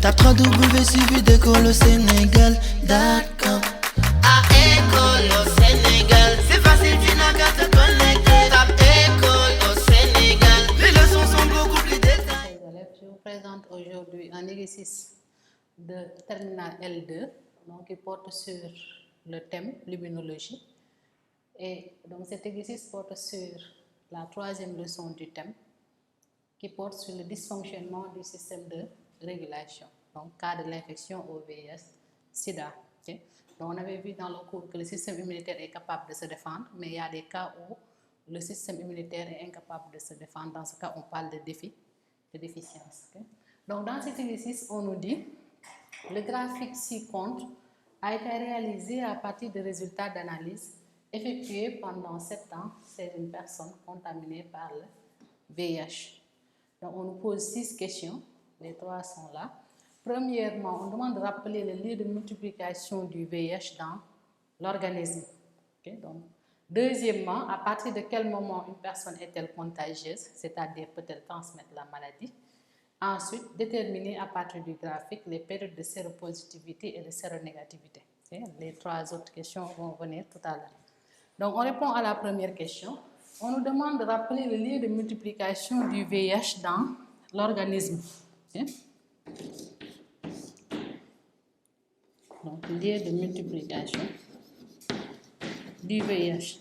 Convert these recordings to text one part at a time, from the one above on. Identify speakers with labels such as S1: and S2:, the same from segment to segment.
S1: Tape 3W suivi d'école au Sénégal. D'accord. À école au Sénégal, c'est facile, tu n'as qu'à te connecter. Tape école au Sénégal, les leçons sont beaucoup plus détaillées.
S2: Je vous présente aujourd'hui un exercice de terminal L2, donc qui porte sur le thème luminologie. Et donc cet exercice porte sur la troisième leçon du thème, qui porte sur le dysfonctionnement du système de régulation, donc cas de l'infection au VIH-Sida. Okay? Donc on avait vu dans le cours que le système immunitaire est capable de se défendre, mais il y a des cas où le système immunitaire est incapable de se défendre. Dans ce cas, on parle de déficience. Okay? Donc dans cet exercice, on nous dit le graphique ci-contre a été réalisé à partir de résultats d'analyse effectués pendant 7 ans chez une personne contaminée par le VIH. Donc on nous pose 6 questions, les 3 sont là. Premièrement, on demande de rappeler le lieu de multiplication du VIH dans l'organisme. Okay? Donc, deuxièmement, à partir de quel moment une personne est-elle contagieuse, c'est-à-dire peut-elle transmettre la maladie. Ensuite, déterminer à partir du graphique les périodes de séropositivité et de séronégativité. Okay? Les 3 autres questions vont venir tout à l'heure. Donc, on répond à la première question. On nous demande de rappeler le lieu de multiplication du VIH dans l'organisme. Okay? Donc, lieu de multiplication du VIH.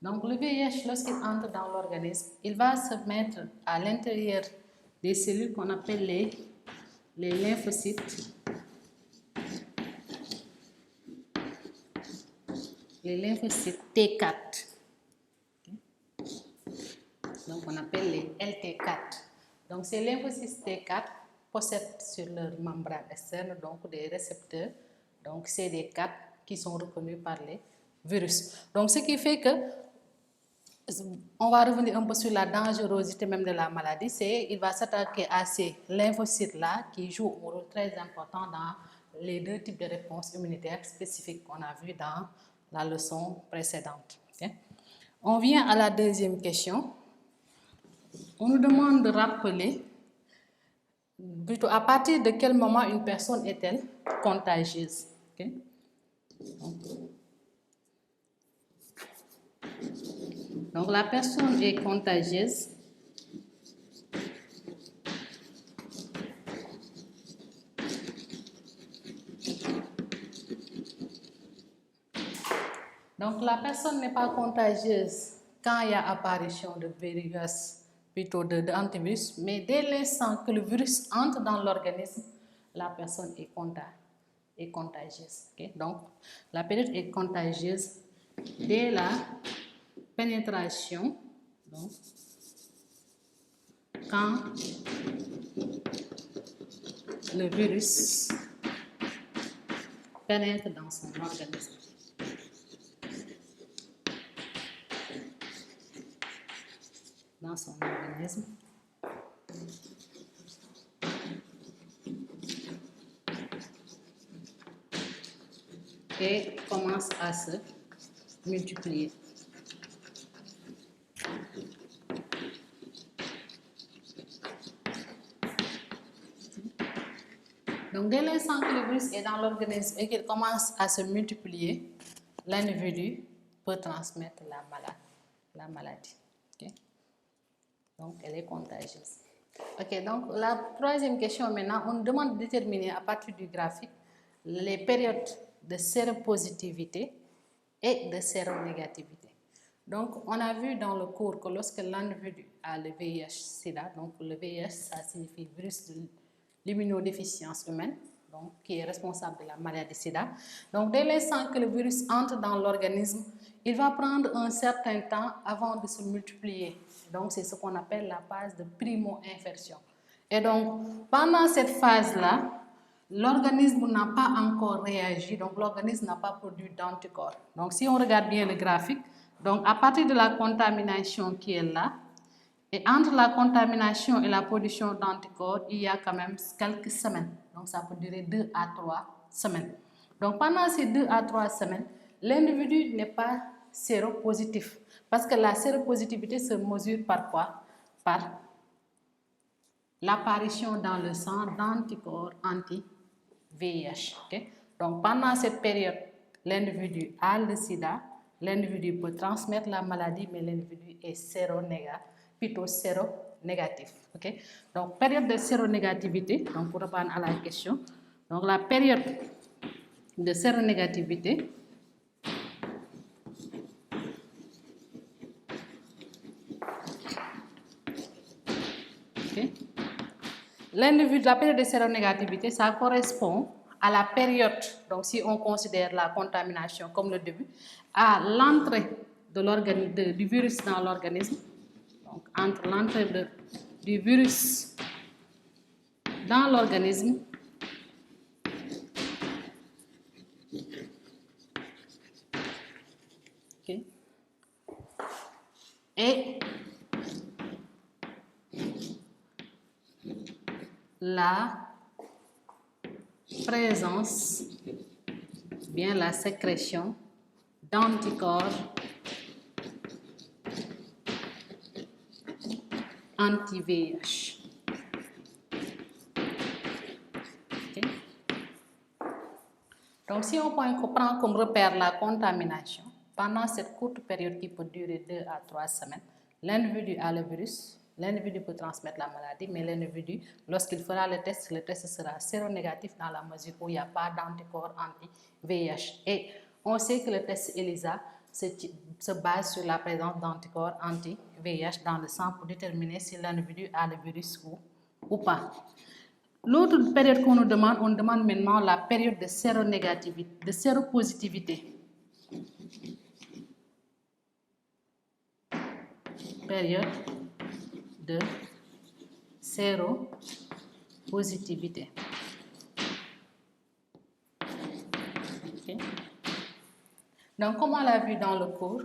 S2: Donc, le VIH, lorsqu'il entre dans l'organisme, il va se mettre à l'intérieur des cellules qu'on appelle les lymphocytes. Les lymphocytes T4. Donc, on appelle les LT4. Donc, ces lymphocytes T4 possèdent sur leur membrane externe donc, des récepteurs, donc CD4, qui sont reconnus par les virus. Donc, ce qui fait que, on va revenir un peu sur la dangerosité même de la maladie, c'est qu'il va s'attaquer à ces lymphocytes-là qui jouent un rôle très important dans les 2 types de réponses immunitaires spécifiques qu'on a vues dans la leçon précédente. Okay? On vient à la deuxième question. On nous demande de rappeler, plutôt à partir de quel moment une personne est-elle contagieuse. Okay? Donc la personne est contagieuse donc la personne n'est pas contagieuse quand il y a apparition de virus, plutôt d'antivirus, mais dès l'instant que le virus entre dans l'organisme, la personne est contagieuse. Okay? Donc la période est contagieuse dès la pénétration, donc, quand le virus pénètre dans son organisme. Dans son organisme. Et commence à se multiplier. Donc, dès l'instant que le virus est dans l'organisme et qu'il commence à se multiplier, l'individu peut transmettre la maladie. Okay? Donc, elle est contagieuse. Ok, donc la troisième question maintenant, on demande de déterminer à partir du graphique les périodes de séropositivité et de séronégativité. Donc, on a vu dans le cours que lorsque l'individu a le VIH-Sida, donc le VIH, ça signifie virus de l'immunodéficience humaine, donc qui est responsable de la maladie SIDA. Donc, dès l'instant que le virus entre dans l'organisme, il va prendre un certain temps avant de se multiplier. Donc, c'est ce qu'on appelle la phase de primo-infection. Et donc, pendant cette phase-là, l'organisme n'a pas encore réagi, donc l'organisme n'a pas produit d'anticorps. Donc, si on regarde bien le graphique, donc à partir de la contamination qui est là, et entre la contamination et la production d'anticorps, il y a quand même quelques semaines. Donc, ça peut durer 2 à 3 semaines. Donc, pendant ces 2 à 3 semaines, l'individu n'est pas séropositif parce que la séropositivité se mesure par quoi? Par l'apparition dans le sang d'anticorps anti-VIH. Okay? Donc pendant cette période, l'individu a le sida, l'individu peut transmettre la maladie, mais l'individu est séronégatif. Okay? Donc période de séronégativité, donc pour répondre à la question, donc la période de séronégativité, okay? L'individu, la période de séronégativité, ça correspond à la période, donc si on considère la contamination comme le début, à l'entrée du virus dans l'organisme, donc entre l'entrée du virus dans l'organisme okay, et la présence, bien la sécrétion d'anticorps anti-VIH. Okay. Donc si on prend comme repère la contamination, pendant cette courte période qui peut durer 2 à 3 semaines, l'individu a le virus, l'individu peut transmettre la maladie, mais l'individu, lorsqu'il fera le test sera séronégatif dans la mesure où il n'y a pas d'anticorps anti-VIH. Et on sait que le test ELISA se base sur la présence d'anticorps anti-VIH dans le sang pour déterminer si l'individu a le virus ou pas. L'autre période qu'on nous demande, on demande maintenant la période de séronégativité, de séropositivité. Période de séropositivité. Okay. Donc, comme on l'a vu dans le cours,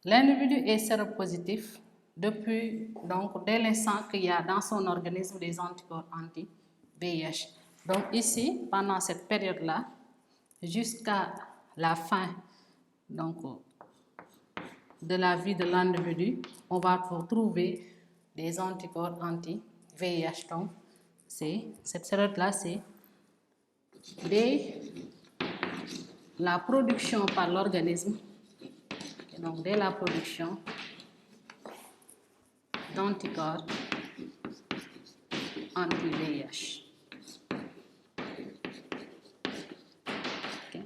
S2: l'individu est séropositif dès l'instant qu'il y a dans son organisme des anticorps anti-VIH. Donc ici, pendant cette période-là, jusqu'à la fin de la vie de l'individu, on va trouver des anticorps anti-VIH. Donc, cette période-là, c'est dès la production par l'organisme, donc dès la production d'anticorps anti-VIH. Okay.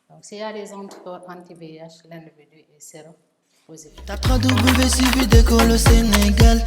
S2: Donc, s'il y a des anticorps anti-VIH, l'individu est séropositif.
S1: T'as 3 W suivi d'école au Sénégal.